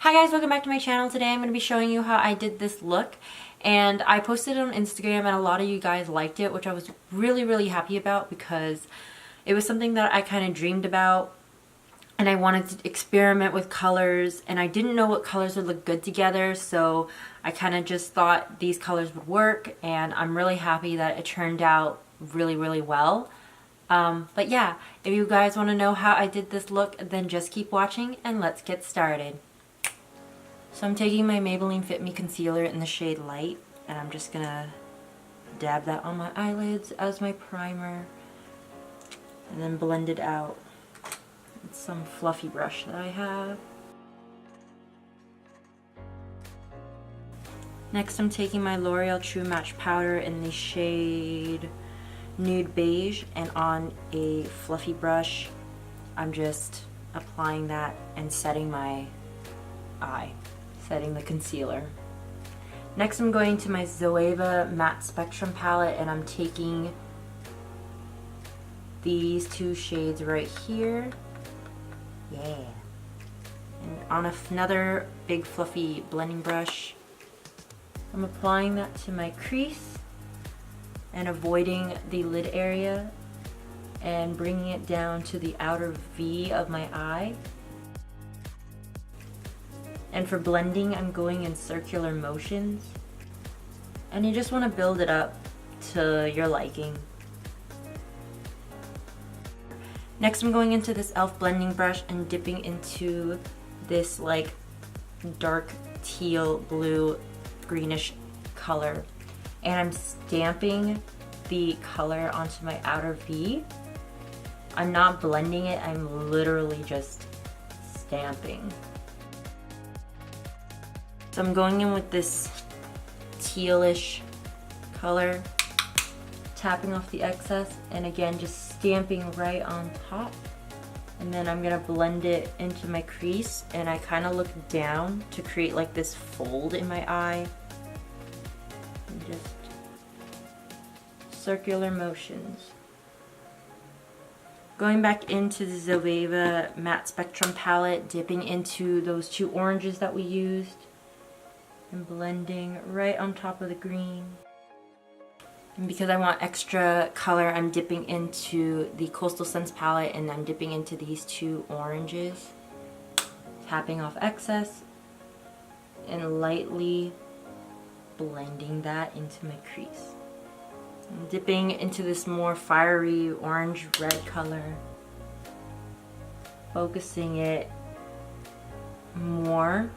Hi guys, welcome back to my channel. Today I'm going to be showing you how I did this look, and I posted it on Instagram and a lot of you guys liked it, which I was really happy about because it was something that I kind of dreamed about and I wanted to experiment with colors, and I didn't know what colors would look good together, so I kind of just thought these colors would work, and I'm really happy that it turned out really well. But yeah, if you guys want to know how I did this look, then just keep watching and let's get started. So I'm taking my Maybelline Fit Me Concealer in the shade Light, and I'm just gonna dab that on my eyelids as my primer and then blend it out with some fluffy brush that I have. Next I'm taking my L'Oreal True Match powder in the shade Nude Beige, and on a fluffy brush I'm just applying that and setting my eye. Setting the concealer. Next I'm going to my Zoeva Matte Spectrum palette, and I'm taking these two shades right here. Yeah. And on another big fluffy blending brush, I'm applying that to my crease and avoiding the lid area and bringing it down to the outer V of my eye. And for blending, I'm going in circular motions. And you just want to build it up to your liking. Next, I'm going into this e.l.f. blending brush and dipping into this like dark teal blue greenish color. And I'm stamping the color onto my outer V. I'm not blending it, I'm literally just stamping. So I'm going in with this tealish color, tapping off the excess, and again just stamping right on top. And then I'm gonna blend it into my crease, and I kind of look down to create like this fold in my eye. And just circular motions. Going back into the Zoeva Matte Spectrum palette, dipping into those two oranges that we used. And blending right on top of the green. And because I want extra color, I'm dipping into the Coastal Scents palette, and I'm dipping into these two oranges, tapping off excess and lightly blending that into my crease. I'm dipping into this more fiery orange red color, focusing it more,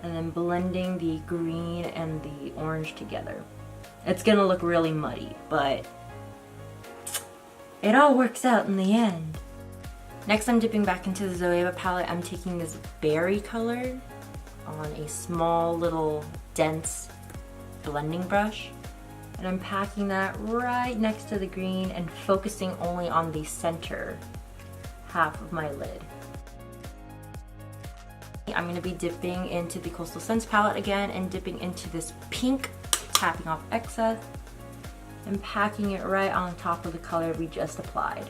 and then blending the green and the orange together. It's gonna look really muddy, but it all works out in the end. Next I'm dipping back into the Zoeva palette. I'm taking this berry color on a small little dense blending brush, and I'm packing that right next to the green and focusing only on the center half of my lid. I'm going to be dipping into the Coastal Scents palette again and dipping into this pink, tapping off excess and packing it right on top of the color we just applied.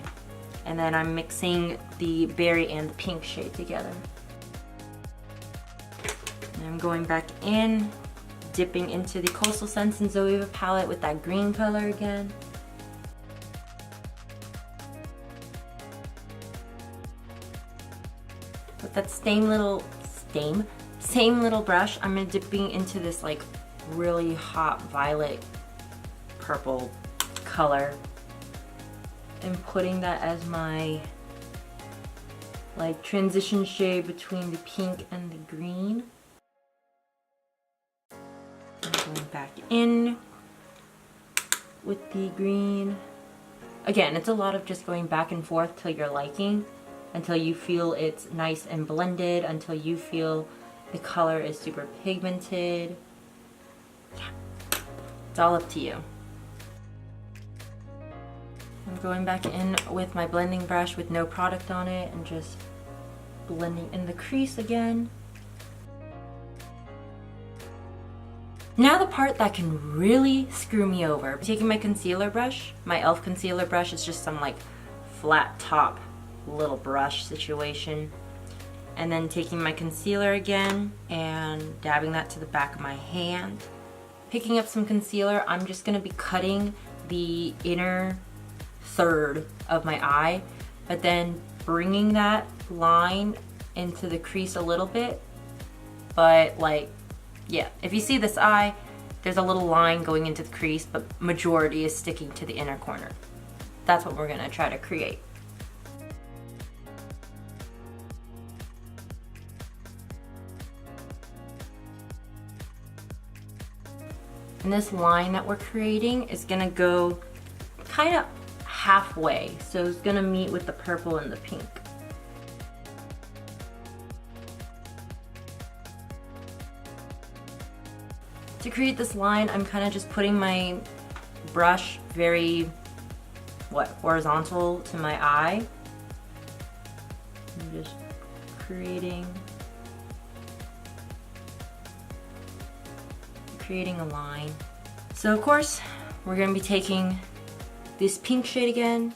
And then I'm mixing the berry and the pink shade together. And I'm going back in, dipping into the Coastal Scents and Zoeva palette with that green color again. With that same little brush, I'm gonna dipping into this like really hot violet purple color and putting that as my like transition shade between the pink and the green. I'm going back in with the green. Again, it's a lot of just going back and forth till you're liking, until you feel it's nice and blended, until you feel the color is super pigmented. Yeah, it's all up to you. I'm going back in with my blending brush with no product on it and just blending in the crease again. Now the part that can really screw me over. I'm taking my concealer brush. My e.l.f. concealer brush is just some like flat top little brush situation. And then taking my concealer again and dabbing that to the back of my hand. Picking up some concealer, I'm just gonna be cutting the inner third of my eye, but then bringing that line into the crease a little bit. But like, yeah, if you see this eye, there's a little line going into the crease, but majority is sticking to the inner corner. That's what we're gonna try to create. And this line that we're creating is gonna go kind of halfway. So it's gonna meet with the purple and the pink. To create this line, I'm kind of just putting my brush very, horizontal to my eye. I'm just creating a line. So of course, we're gonna be taking this pink shade again,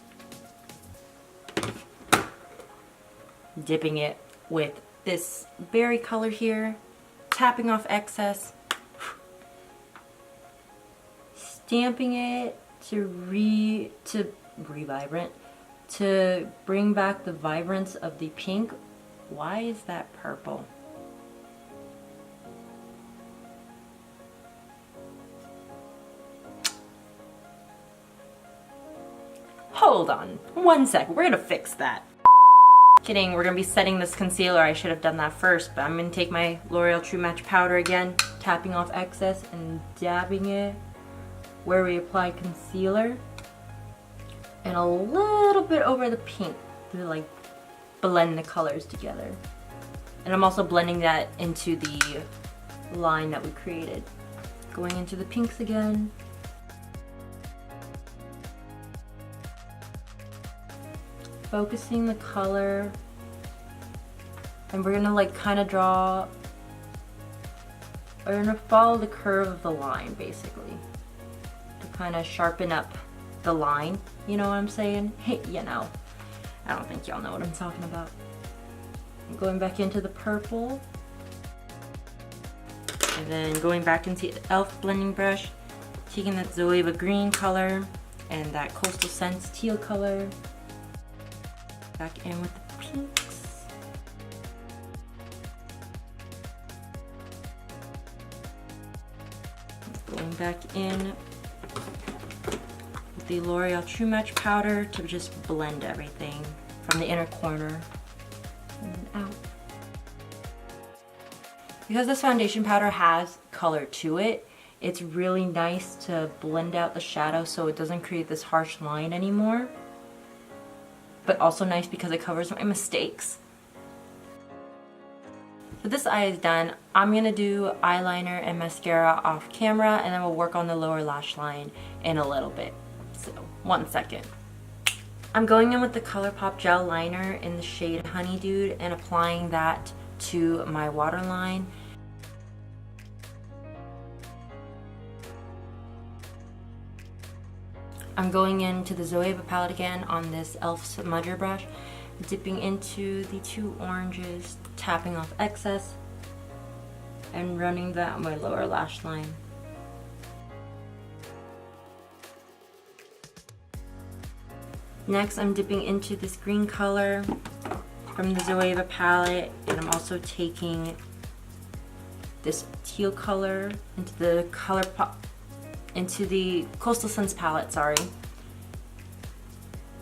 dipping it with this berry color here, tapping off excess, stamping it to re-vibrant, to bring back the vibrance of the pink. Why is that purple? Hold on, 1 second, we're gonna fix that. Kidding, we're gonna be setting this concealer. I should have done that first, but I'm gonna take my L'Oreal True Match powder again, tapping off excess and dabbing it where we apply concealer, and a little bit over the pink to like blend the colors together. And I'm also blending that into the line that we created. Going into the pinks again. Focusing the color, and we're gonna like kind of we're gonna follow the curve of the line basically to kind of sharpen up the line, you know what I'm saying? Hey, you know, I don't think y'all know what I'm talking about. I'm going back into the purple, and then going back into the e.l.f. blending brush, taking that Zoeva green color and that Coastal Scents teal color, back in with the pinks. Going back in with the L'Oreal True Match powder to just blend everything from the inner corner and out. Because this foundation powder has color to it, it's really nice to blend out the shadow so it doesn't create this harsh line anymore. But also nice because it covers my mistakes. So this eye is done. I'm gonna do eyeliner and mascara off camera, and then we'll work on the lower lash line in a little bit. So 1 second. I'm going in with the ColourPop gel liner in the shade Honey Dude and applying that to my waterline. I'm going into the Zoeva palette again on this e.l.f. smudger brush, dipping into the two oranges, tapping off excess, and running that on my lower lash line. Next, I'm dipping into this green color from the Zoeva palette, and I'm also taking this teal color into the into the Coastal Scents palette, sorry.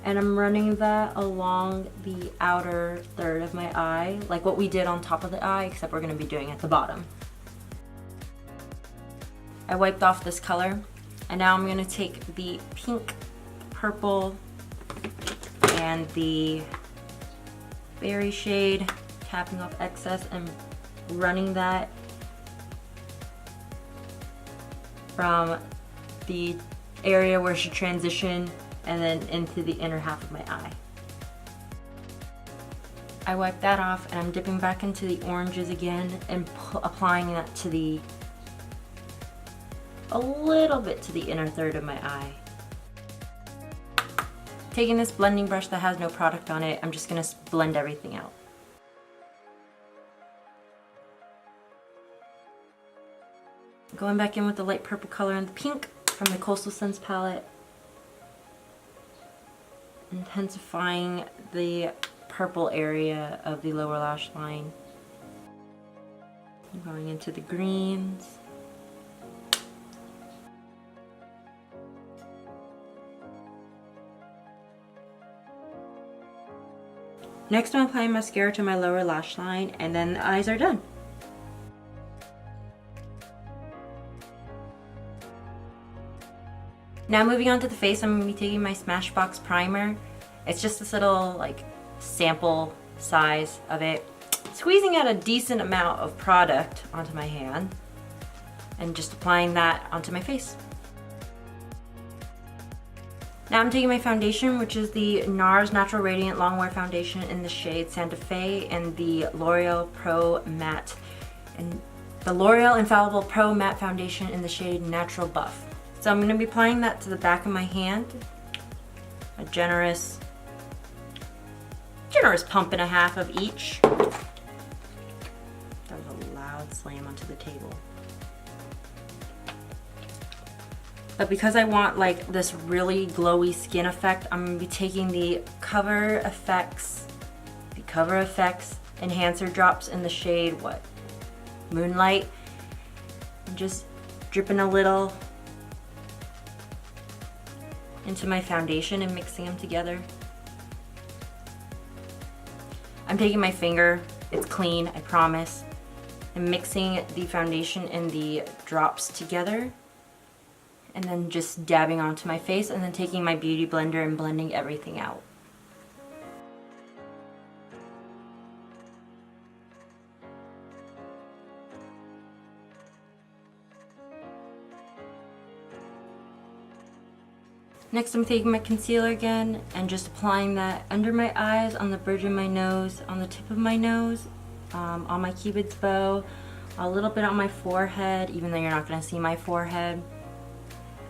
And I'm running that along the outer third of my eye, like what we did on top of the eye, except we're gonna be doing it at the bottom. I wiped off this color, and now I'm gonna take the pink, purple, and the berry shade, tapping off excess and running that from the area where it should transition and then into the inner half of my eye. I wiped that off, and I'm dipping back into the oranges again and applying that to a little bit to the inner third of my eye. Taking this blending brush that has no product on it, I'm just gonna blend everything out. Going back in with the light purple color and the pink from the Coastal Scents palette. Intensifying the purple area of the lower lash line. Going into the greens. Next I'm applying mascara to my lower lash line, and then the eyes are done. Now moving on to the face, I'm going to be taking my Smashbox primer. It's just this little like sample size of it. Squeezing out a decent amount of product onto my hand and just applying that onto my face. Now I'm taking my foundation, which is the NARS Natural Radiant Longwear Foundation in the shade Santa Fe, and the L'Oreal Pro Matte, and the L'Oreal Infallible Pro Matte Foundation in the shade Natural Buff. So I'm going to be applying that to the back of my hand. A generous pump and a half of each. That was a loud slam onto the table. But because I want like this really glowy skin effect, I'm going to be taking the Cover Effects Enhancer Drops in the shade, Moonlight. And just dripping a little into my foundation and mixing them together. I'm taking my finger, it's clean, I promise, and mixing the foundation and the drops together, and then just dabbing onto my face, and then taking my beauty blender and blending everything out. Next I'm taking my concealer again and just applying that under my eyes, on the bridge of my nose, on the tip of my nose, on my cupid's bow, a little bit on my forehead, even though you're not going to see my forehead.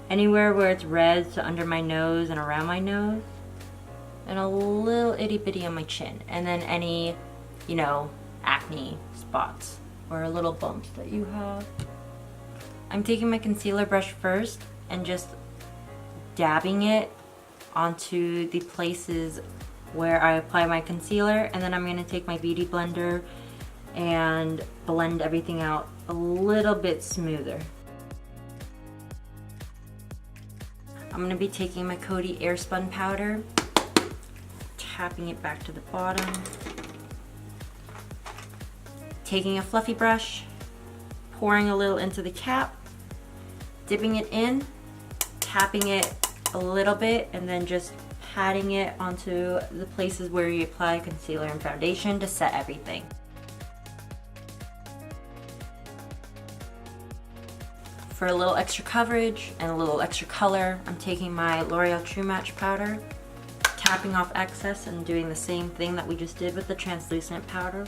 Anywhere where it's red, so under my nose and around my nose. And a little itty bitty on my chin. And then any, you know, acne spots or little bumps that you have. I'm taking my concealer brush first and just dabbing it onto the places where I apply my concealer, and then I'm going to take my beauty blender and blend everything out a little bit smoother. I'm going to be taking my Coty Airspun powder, tapping it back to the bottom, taking a fluffy brush, pouring a little into the cap, dipping it in, tapping it a little bit, and then just patting it onto the places where you apply concealer and foundation to set everything. For a little extra coverage and a little extra color, I'm taking my L'Oreal True Match powder, tapping off excess and doing the same thing that we just did with the translucent powder.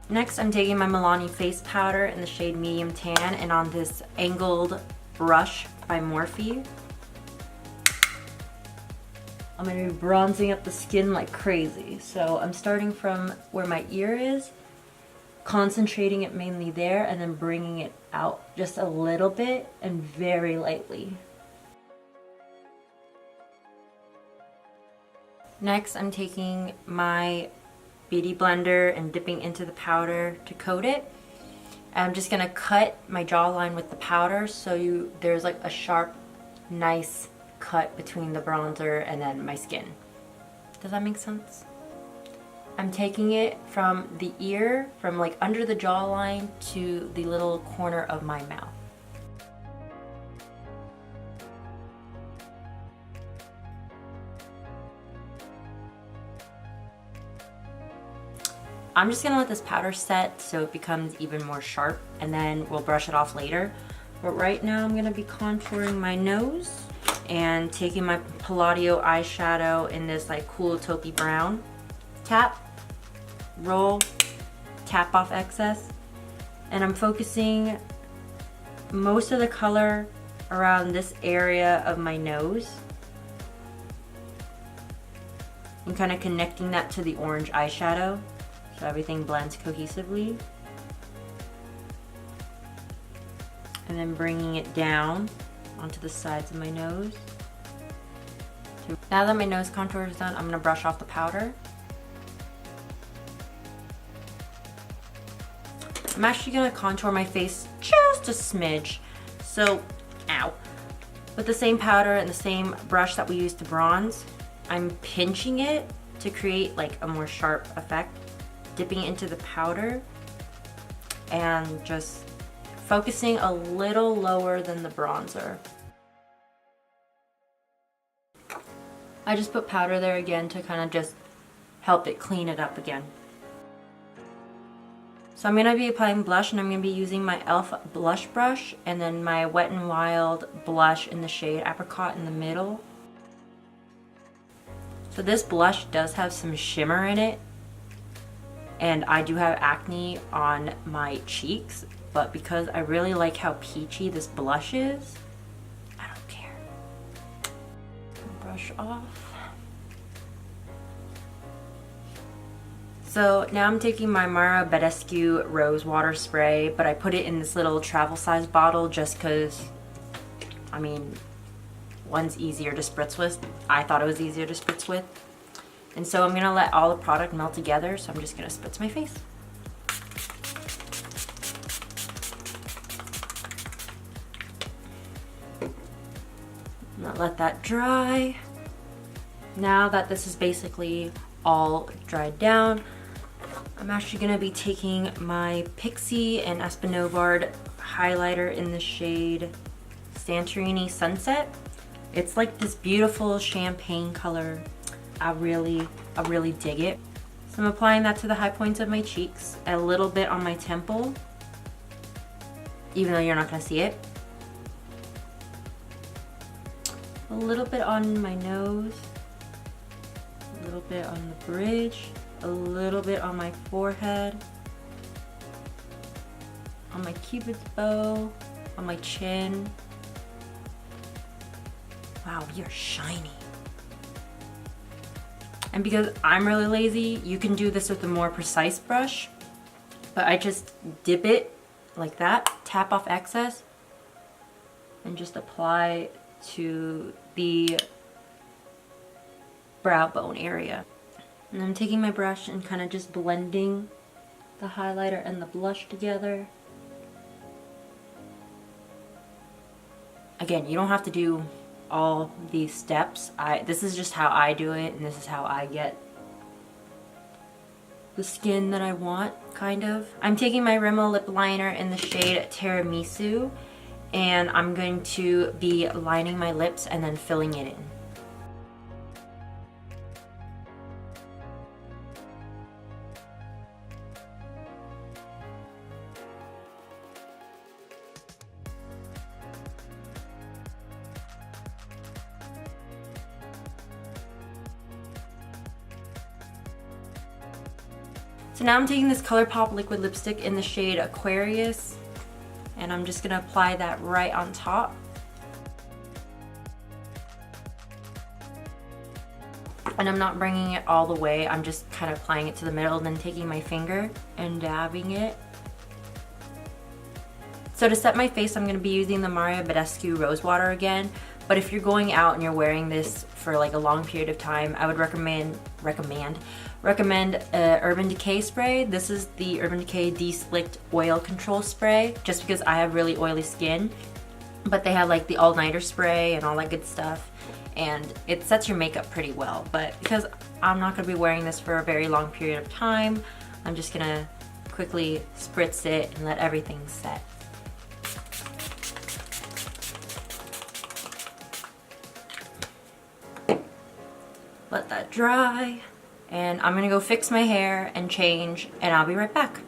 Next, I'm taking my Milani face powder in the shade Medium Tan, and on this angled brush by Morphe, I'm going to be bronzing up the skin like crazy. So I'm starting from where my ear is, concentrating it mainly there, and then bringing it out just a little bit and very lightly. Next, I'm taking my beauty blender and dipping into the powder to coat it. I'm just going to cut my jawline with the powder so there's like a sharp, nice cut between the bronzer and then my skin. Does that make sense? I'm taking it from the ear, from like under the jawline to the little corner of my mouth. I'm just gonna let this powder set so it becomes even more sharp, and then we'll brush it off later. But right now I'm gonna be contouring my nose and taking my Palladio eyeshadow in this like cool taupey brown. Tap, roll, tap off excess, and I'm focusing most of the color around this area of my nose and kind of connecting that to the orange eyeshadow so everything blends cohesively. and then bringing it down onto the sides of my nose. Now that my nose contour is done, I'm gonna brush off the powder. I'm actually gonna contour my face just a smidge. So, ow. With the same powder and the same brush that we used to bronze, I'm pinching it to create like a more sharp effect, dipping it into the powder and just focusing a little lower than the bronzer. I just put powder there again to kind of just help it clean it up again. So I'm going to be applying blush, and I'm going to be using my e.l.f. blush brush and then my Wet n Wild blush in the shade Apricot in the middle. So this blush does have some shimmer in it, and I do have acne on my cheeks, but because I really like how peachy this blush is, I don't care. Brush off. So now I'm taking my Mara Badescu Rose Water Spray, but I put it in this little travel size bottle just because, I mean, one's easier to spritz with. I thought it was easier to spritz with. And so I'm going to let all the product melt together, so I'm just going to spritz my face. I'm going to let that dry. Now that this is basically all dried down, I'm actually going to be taking my Pixi and Aspynovard highlighter in the shade Santorini Sunset. It's like this beautiful champagne color. I really dig it. So I'm applying that to the high points of my cheeks, a little bit on my temple, even though you're not going to see it. A little bit on my nose, a little bit on the bridge, a little bit on my forehead, on my cupid's bow, on my chin. Wow, you're shiny. And because I'm really lazy, you can do this with a more precise brush, but I just dip it like that, tap off excess, and just apply to the brow bone area. And I'm taking my brush and kind of just blending the highlighter and the blush together. Again, you don't have to do all these steps. This is just how I do it, and this is how I get the skin that I want, kind of. I'm taking my Rimmel lip liner in the shade Tiramisu, and I'm going to be lining my lips and then filling it in. So now I'm taking this ColourPop liquid lipstick in the shade Aquarius, and I'm just gonna apply that right on top. And I'm not bringing it all the way, I'm just kind of applying it to the middle and then taking my finger and dabbing it. So to set my face, I'm gonna be using the Mara Badescu Rose Water again. But if you're going out and you're wearing this for like a long period of time, I would recommend Urban Decay spray. This is the Urban Decay De-Slicked Oil Control Spray, just because I have really oily skin. But they have like the all-nighter spray and all that good stuff, and it sets your makeup pretty well. But because I'm not gonna be wearing this for a very long period of time, I'm just gonna quickly spritz it and let everything set. Let that dry, and I'm gonna go fix my hair and change, and I'll be right back.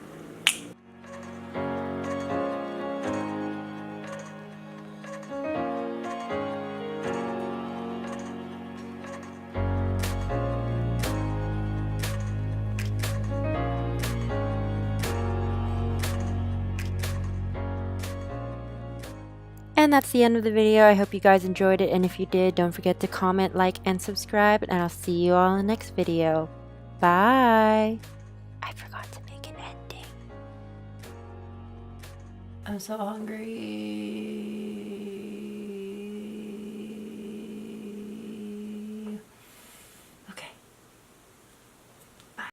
And that's the end of the video. I hope you guys enjoyed it, and if you did, don't forget to comment, like, and subscribe, and I'll see you all in the next video. Bye! I forgot to make an ending. I'm so hungry.